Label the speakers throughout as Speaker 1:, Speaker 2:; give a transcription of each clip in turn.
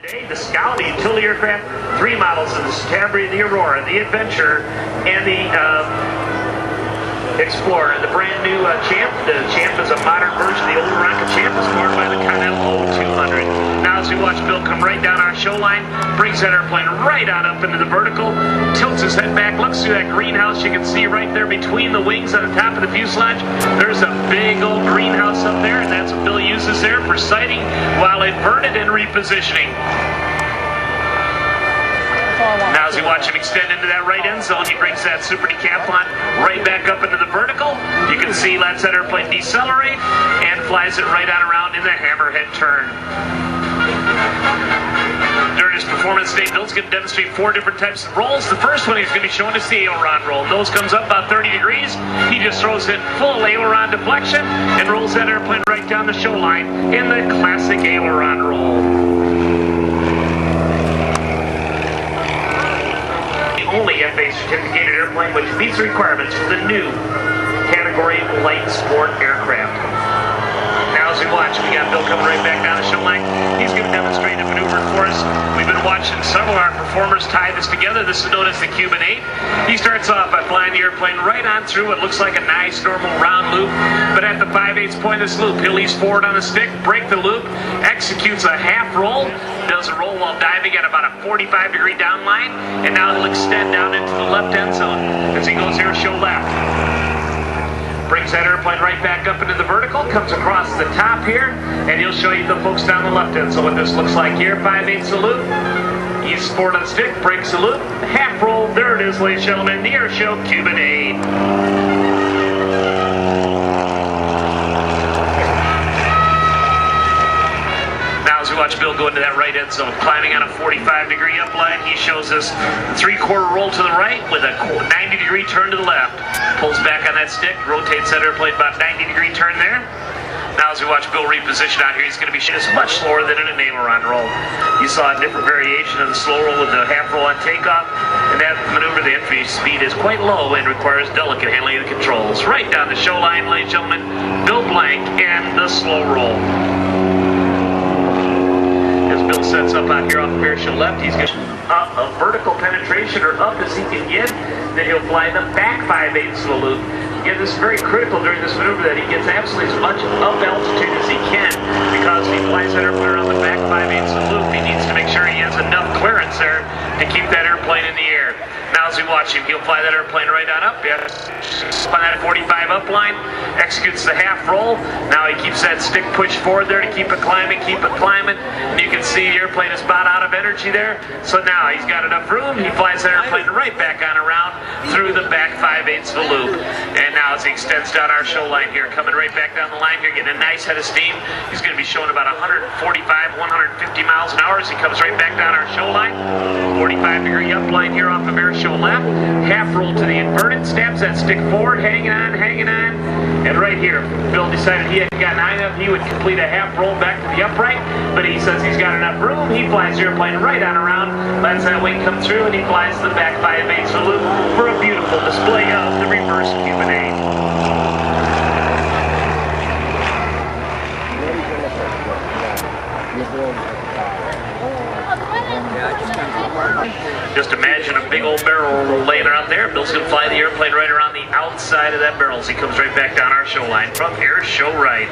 Speaker 1: The Scout, the utility aircraft, 3 models of the Stabry, the Aurora, the Adventure, and the Explorer. The brand new Champ. The Champ is a modern version of the old Ronca Champ. It's powered by the Continental 200. Now as we watch Bill come right down our show line, brings that airplane right on up into the vertical, tilts his head back, looks through that greenhouse you can see right there between the wings on the top of the fuselage. There's a big old greenhouse up there, and that's what Bill uses there for sighting while inverted and repositioning. Now as you watch him extend into that right end zone, he brings that Super Decathlon right back up into the vertical. You can see lets that airplane decelerate and flies it right on around in the hammerhead turn. During his performance today, Bill's going to demonstrate 4 different types of rolls. The first one he's going to be showing us the aileron roll. Nose comes up about 30 degrees. He just throws it full aileron deflection and rolls that airplane right down the show line in the classic aileron roll. Only FAA certificated airplane which meets the requirements for the new category light sport aircraft. Now as we watch, we got Bill coming right back down the show line. He's going to demonstrate a maneuver for us. We've been watching several of our performers tie this together. This is known as the Cuban 8. He starts off by flying the airplane right on through what looks like a nice normal round loop, but at the 5/8 point of this loop, he'll ease forward on the stick, break the loop, executes a half roll, does a roll while diving at about a 45-degree downline, and now he'll extend down into the left end zone as he goes here show left. Brings that airplane right back up into the vertical, comes across the top here, and he'll show you the folks down the left end. So what this looks like here, 5/8 loop, ease forward on the stick, breaks the loop, half roll, there it is, ladies and gentlemen, the Air Show Cuban 8. As we watch Bill go into that right end zone, climbing on a 45-degree upline, he shows us the 3/4 roll to the right with a 90-degree turn to the left. Pulls back on that stick, rotates that airplane about 90-degree turn there. Now as we watch Bill reposition out here, he's going to be shooting much slower than in an aileron roll. You saw a different variation of the slow roll with the half roll on takeoff, and that maneuver, the entry speed is quite low and requires delicate handling of the controls. Right down the show line, ladies and gentlemen, Bill Blank and the slow roll. Bill sets up out here off the parachute left. He's going to up a vertical penetration or up as he can get. Then he'll fly the back 5/8 of the loop. Again, this is very critical during this maneuver that he gets absolutely as much up altitude as he can, because if he flies that airplane around the back 5/8 of the loop, he needs to make sure he has enough clearance there to keep that airplane in the air. Now as we watch him, he'll fly that airplane right on up. On that 45 upline, executes the half roll. Now he keeps that stick pushed forward there to keep it climbing, and you can see the airplane is about out of energy there. So now he's got enough room. He flies that airplane right back on around through the back 5/8 of the loop. And now as he extends down our show line here, coming right back down the line here, getting a nice head of steam. He's going to be showing about 145, 150 miles an hour as he comes right back down our show line. 45-degree upline here off of air show left. Half roll to the inverted, stabs that stick forward, hanging on. And right here, Bill decided he hadn't gotten high enough. He would complete a half roll back to the upright, but he says he's got enough room. He flies the airplane right on around, lets that wing come through, and he flies the back 5/8 of the loop for a beautiful display of the reverse Cuban 8. Just imagine a big old barrel laying around there. Bill's going to fly the airplane right around the outside of that barrel as he comes right back down our show line from air show right.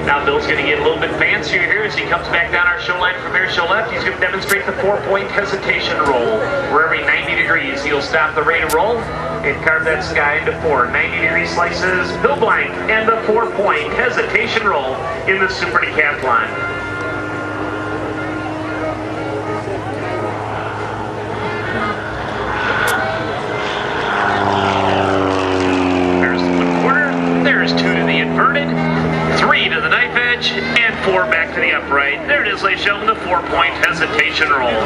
Speaker 1: Now Bill's going to get a little bit fancier here as he comes back down our show line from air show left. He's going to demonstrate the 4-point hesitation roll, where every 90 degrees he'll stop the rate of roll and carve that sky into 4 90-degree slices. Bill Blank and the 4-point hesitation roll in the Super Decathlon. There's the 1/4. There's 2 to the inverted. 3 to the knife edge, and 4 back to the upright. There it is, ladies and gentlemen, the 4-point hesitation roll.
Speaker 2: You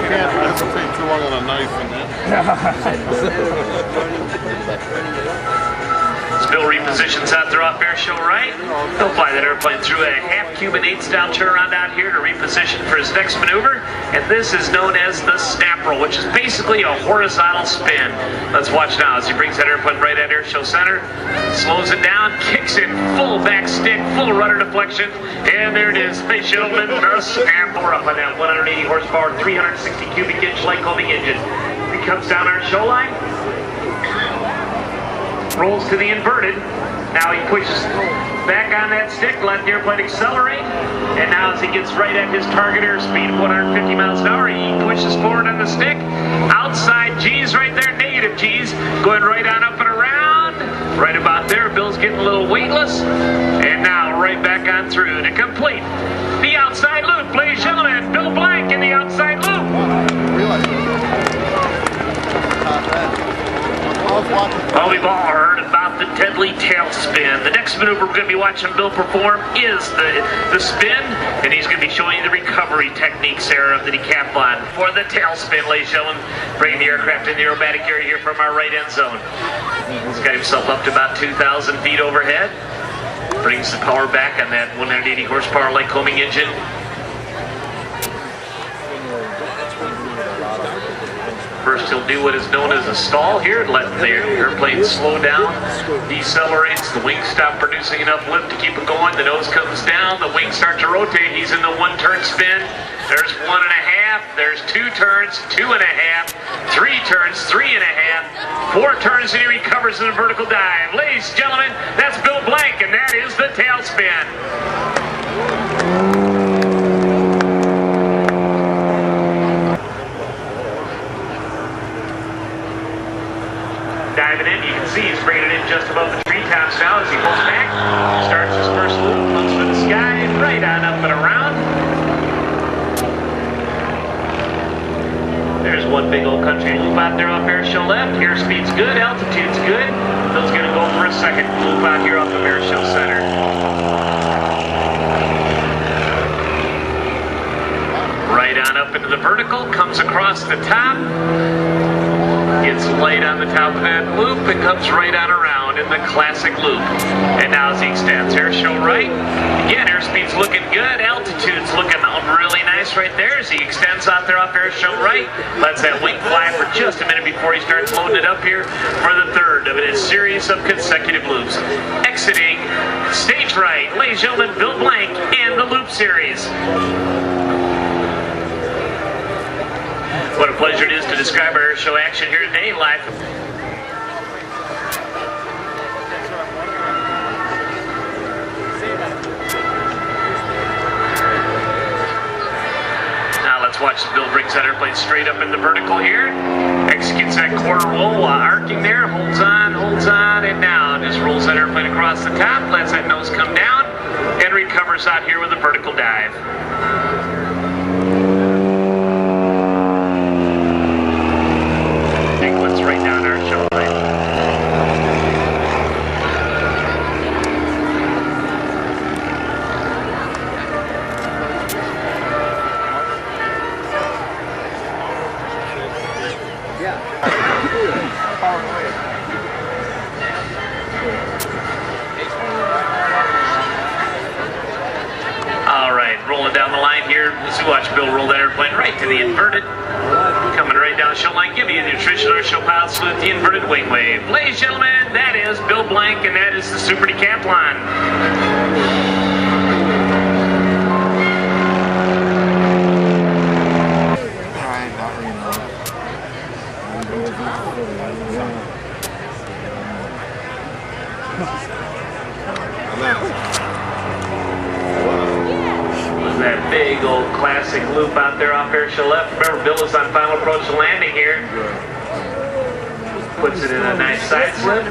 Speaker 2: can't hesitate too long on a knife in that.
Speaker 1: Bill repositions out there off air show right. He'll fly that airplane through a half Cuban 8-style turnaround out here to reposition for his next maneuver. And this is known as the snap roll, which is basically a horizontal spin. Let's watch now as he brings that airplane right at air show center, slows it down, kicks it full back stick, full rudder deflection, and there it is, ladies and gentlemen, the snap roll up on that 180 horsepower, 360 cubic inch Lycoming engine. He comes down our show line, rolls to the inverted. Now he pushes back on that stick, let the airplane accelerate, and now as he gets right at his target airspeed of 150 miles an hour, he pushes forward on the stick. Outside G's right there, negative G's, going right on up and around. Right about there, Bill's getting a little weightless, and now right back on through to complete the outside loop. Ladies and gentlemen, Bill Blank in the outside loop. Well, we've all heard about the deadly tail spin. The next maneuver we're going to be watching Bill perform is the spin, and he's going to be showing you the recovery techniques there of the Decathlon for the tail spin, ladies and gentlemen, bringing the aircraft in the aerobatic area here from our right end zone. He's got himself up to about 2,000 feet overhead. Brings the power back on that 180 horsepower Lycoming engine. First, he'll do what is known as a stall here, let the airplane slow down, decelerates, the wings stop producing enough lift to keep it going, the nose comes down, the wings start to rotate, he's in the one-turn spin. There's 1.5, there's 2 turns, 2.5, 3 turns, 3.5, 4 turns, and he recovers in a vertical dive. Ladies and gentlemen, that's Bill Blank, and that is the tail spin. Diving in, you can see he's bringing it in just above the treetops now as he pulls back, starts his first loop, looks for the sky, and right on up and around. There's one big old country loop out there off air show left. Airspeed's good, altitude's good. Bill's gonna go for a second loop out here off of air show center. Right on up into the vertical, comes across the top. Gets light on the top of that loop and comes right on around in the classic loop. And now as he extends, air show right. Again, airspeed's looking good. Altitude's looking really nice right there as he extends out there off air show right. Lets that wing fly for just a minute before he starts loading it up here for the third of his series of consecutive loops. Exiting stage right, ladies and gentlemen, Bill Blank in the loop series. What a pleasure it is to describe our air show action here today, live. Now let's watch as Bill brings that airplane straight up in the vertical here. Executes that quarter roll while arcing there, holds on, and now just rolls that airplane across the top, lets that nose come down, and recovers out here with a vertical dive. Right down our show line. All right, rolling down the line here. Let's watch Bill roll that airplane right to the inverted. Coming right down the show line, give you the nutritional show pilot salute, the inverted wing wave. Ladies and gentlemen, that is Bill Blank, and that is the Super Decathlon. That big old classic loop out there off air show left. Remember, Bill is on final approach to landing here. Puts it in a nice side slip.